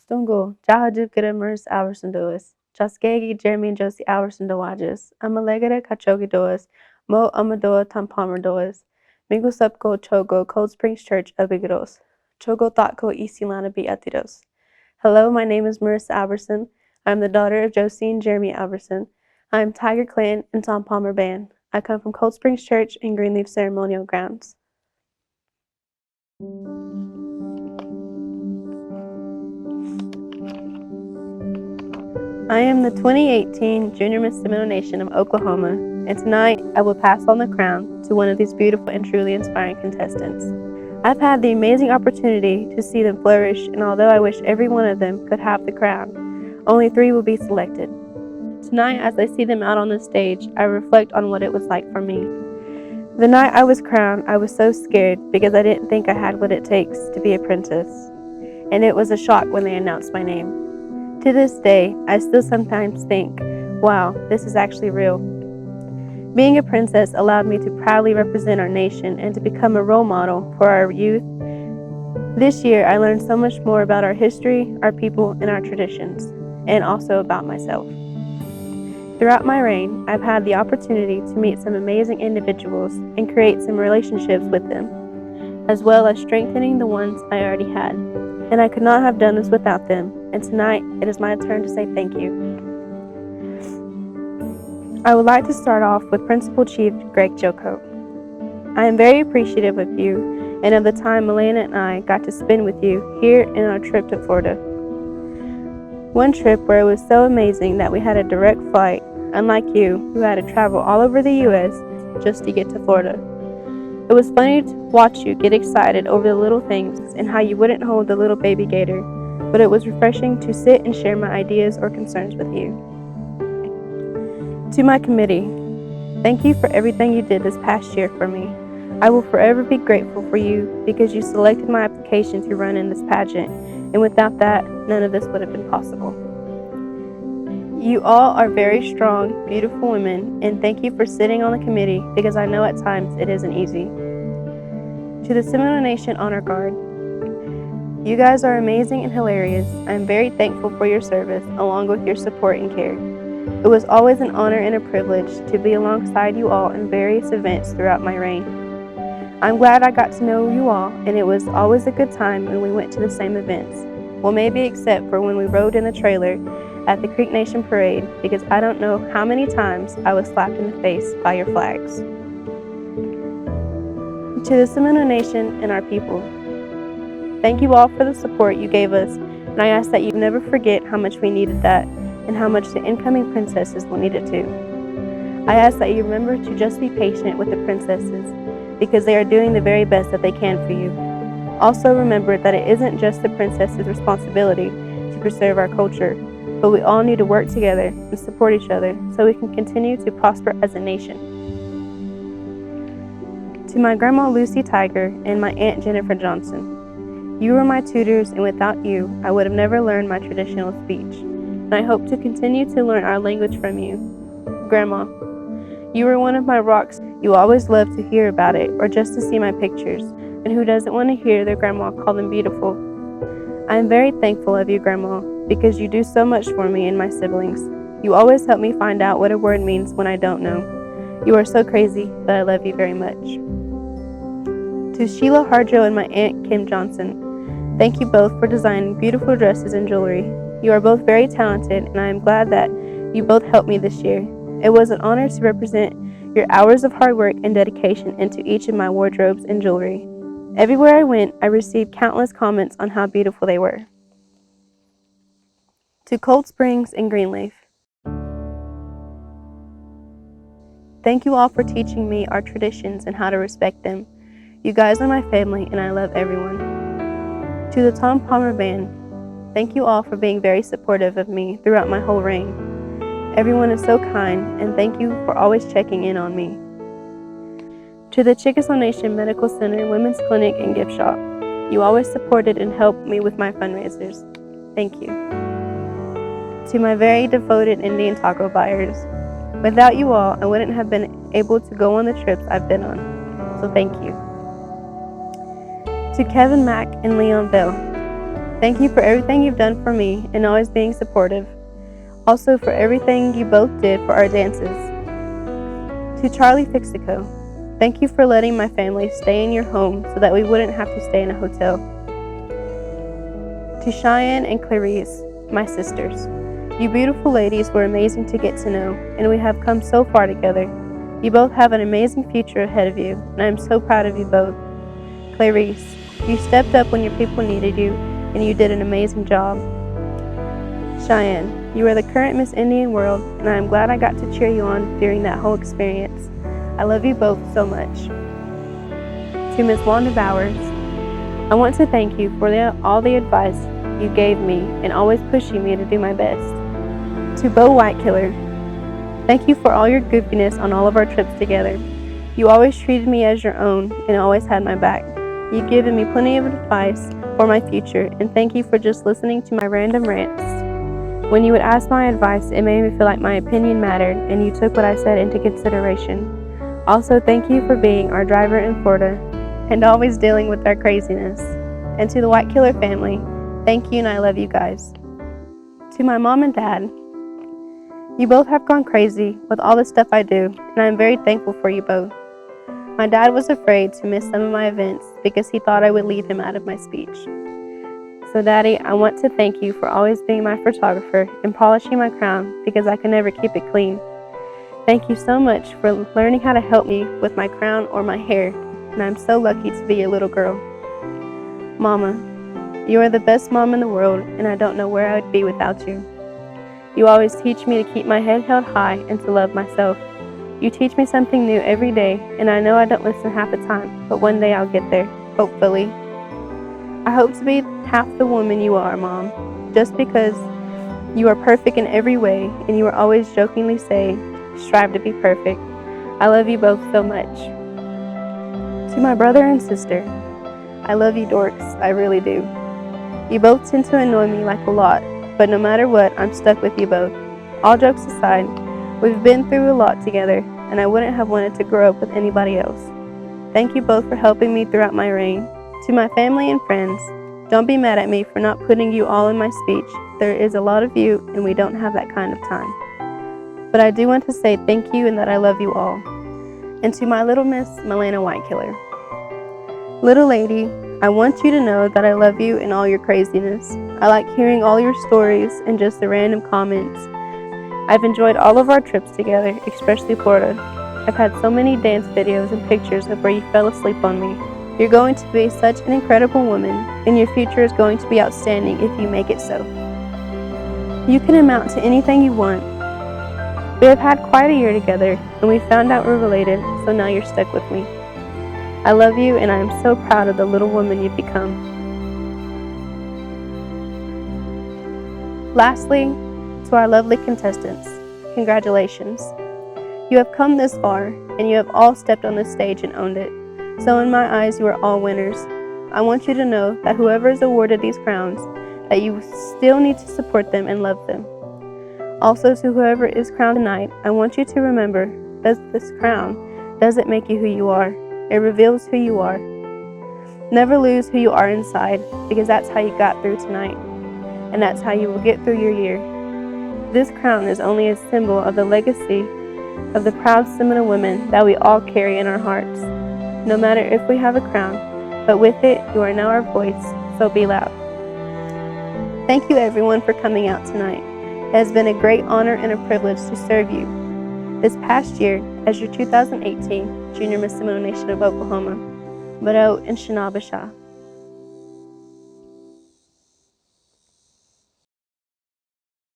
Stungo, Jahadukere Marissa Alverson Dois, Jaskegi Jeremy and Josie Alverson Dowages, Amalegere Kachogi Dois, Mo Amadoa Tampalmer Dois, Mingusupko Chogo, Cold Springs Church, Abigados, Chogo Thotko Isilana B. Atidos. Hello, my name is Marissa Alverson. I'm the daughter of Josie and Jeremy Alverson. I am Tiger Clan and Tom Palmer Band. I come from Cold Springs Church and Greenleaf Ceremonial Grounds. I am the 2018 Junior Miss Seminole Nation of Oklahoma, and tonight I will pass on the crown to one of these beautiful and truly inspiring contestants. I've had the amazing opportunity to see them flourish, and although I wish every one of them could have the crown, only 3 will be selected. Tonight, as I see them out on the stage, I reflect on what it was like for me. The night I was crowned, I was so scared because I didn't think I had what it takes to be a princess, and it was a shock when they announced my name. To this day, I still sometimes think, wow, this is actually real. Being a princess allowed me to proudly represent our nation and to become a role model for our youth. This year, I learned so much more about our history, our people, and our traditions, and also about myself. Throughout my reign, I've had the opportunity to meet some amazing individuals and create some relationships with them, as well as strengthening the ones I already had. And I could not have done this without them, and tonight it is my turn to say thank you. I would like to start off with Principal Chief Greg Joko. I am very appreciative of you and of the time Milena and I got to spend with you here in our trip to Florida. One trip where it was so amazing that we had a direct flight, unlike you, who had to travel all over the U.S. just to get to Florida. It was funny to watch you get excited over the little things and how you wouldn't hold the little baby gator, but it was refreshing to sit and share my ideas or concerns with you. To my committee, thank you for everything you did this past year for me. I will forever be grateful for you because you selected my application to run in this pageant, and without that, none of this would have been possible. You all are very strong, beautiful women, and thank you for sitting on the committee because I know at times it isn't easy. To the Seminole Nation Honor Guard, you guys are amazing and hilarious. I am very thankful for your service, along with your support and care. It was always an honor and a privilege to be alongside you all in various events throughout my reign. I'm glad I got to know you all, and it was always a good time when we went to the same events. Well, maybe except for when we rode in the trailer at the Creek Nation Parade, because I don't know how many times I was slapped in the face by your flags. To the Seminole Nation and our people, thank you all for the support you gave us, and I ask that you never forget how much we needed that and how much the incoming princesses will need it too. I ask that you remember to just be patient with the princesses because they are doing the very best that they can for you. Also remember that it isn't just the princess's responsibility to preserve our culture, but we all need to work together and support each other so we can continue to prosper as a nation. To my Grandma Lucy Tiger and my Aunt Jennifer Johnson, you were my tutors, and without you, I would have never learned my traditional speech. And I hope to continue to learn our language from you. Grandma, you were one of my rocks. You always loved to hear about it or just to see my pictures, and who doesn't want to hear their grandma call them beautiful? I am very thankful of you, Grandma, because you do so much for me and my siblings. You always help me find out what a word means when I don't know. You are so crazy, but I love you very much. To Sheila Harjo and my Aunt Kim Johnson, thank you both for designing beautiful dresses and jewelry. You are both very talented, and I am glad that you both helped me this year. It was an honor to represent your hours of hard work and dedication into each of my wardrobes and jewelry. Everywhere I went, I received countless comments on how beautiful they were. To Cold Springs and Greenleaf, thank you all for teaching me our traditions and how to respect them. You guys are my family, and I love everyone. To the Tom Palmer Band, thank you all for being very supportive of me throughout my whole reign. Everyone is so kind, and thank you for always checking in on me. To the Chickasaw Nation Medical Center, Women's Clinic, and Gift Shop, you always supported and helped me with my fundraisers. Thank you. To my very devoted Indian taco buyers, without you all, I wouldn't have been able to go on the trips I've been on, so thank you. To Kevin Mack and Leon Bell, Thank you for everything you've done for me and always being supportive. Also for everything you both did for our dances. To Charlie Fixico, thank you for letting my family stay in your home so that we wouldn't have to stay in a hotel. To Cheyenne and Clarice, my sisters, you beautiful ladies were amazing to get to know, and we have come so far together. You both have an amazing future ahead of you, and I am so proud of you both. Clarice, you stepped up when your people needed you, and you did an amazing job. Cheyenne, you are the current Miss Indian World, and I am glad I got to cheer you on during that whole experience. I love you both so much. To Miss Wanda Bowers, I want to thank you for all the advice you gave me and always pushing me to do my best. To Bo Whitekiller, thank you for all your goofiness on all of our trips together. You always treated me as your own and always had my back. You've given me plenty of advice for my future, and thank you for just listening to my random rants. When you would ask my advice, it made me feel like my opinion mattered, and you took what I said into consideration. Also, thank you for being our driver in Florida and always dealing with our craziness. And to the Whitekiller family, thank you and I love you guys. To my mom and dad, you both have gone crazy with all the stuff I do, and I'm very thankful for you both. My dad was afraid to miss some of my events because he thought I would leave him out of my speech. So Daddy, I want to thank you for always being my photographer and polishing my crown because I can never keep it clean. Thank you so much for learning how to help me with my crown or my hair, and I'm so lucky to be your little girl. Mama, you are the best mom in the world, and I don't know where I would be without you. You always teach me to keep my head held high and to love myself. You teach me something new every day, and I know I don't listen half the time, but one day I'll get there, hopefully. I hope to be half the woman you are, Mom, just because you are perfect in every way, and you are always jokingly saying, strive to be perfect. I love you both so much. To my brother and sister, I love you dorks, I really do. You both tend to annoy me like a lot, but no matter what, I'm stuck with you both. All jokes aside, we've been through a lot together, and I wouldn't have wanted to grow up with anybody else. Thank you both for helping me throughout my reign. To my family and friends, don't be mad at me for not putting you all in my speech. There is a lot of you, and we don't have that kind of time. But I do want to say thank you and that I love you all. And to my little Miss Milena Whitekiller. Little lady, I want you to know that I love you and all your craziness. I like hearing all your stories and just the random comments. I've enjoyed all of our trips together, especially Florida. I've had so many dance videos and pictures of where you fell asleep on me. You're going to be such an incredible woman, and your future is going to be outstanding if you make it so. You can amount to anything you want. We have had quite a year together, and we found out we're related, so now you're stuck with me. I love you, and I am so proud of the little woman you've become. Lastly, to our lovely contestants, congratulations. You have come this far, and you have all stepped on this stage and owned it. So in my eyes, you are all winners. I want you to know that whoever is awarded these crowns, that you still need to support them and love them. Also, to whoever is crowned tonight, I want you to remember that this crown doesn't make you who you are. It reveals who you are. Never lose who you are inside, because that's how you got through tonight, and that's how you will get through your year. This crown is only a symbol of the legacy of the proud Seminole women that we all carry in our hearts. No matter if we have a crown, but with it, you are now our voice, so be loud. Thank you everyone for coming out tonight. It has been a great honor and a privilege to serve you this past year as your 2018 Junior Miss Seminole Nation of Oklahoma. Barot and Shanabasha.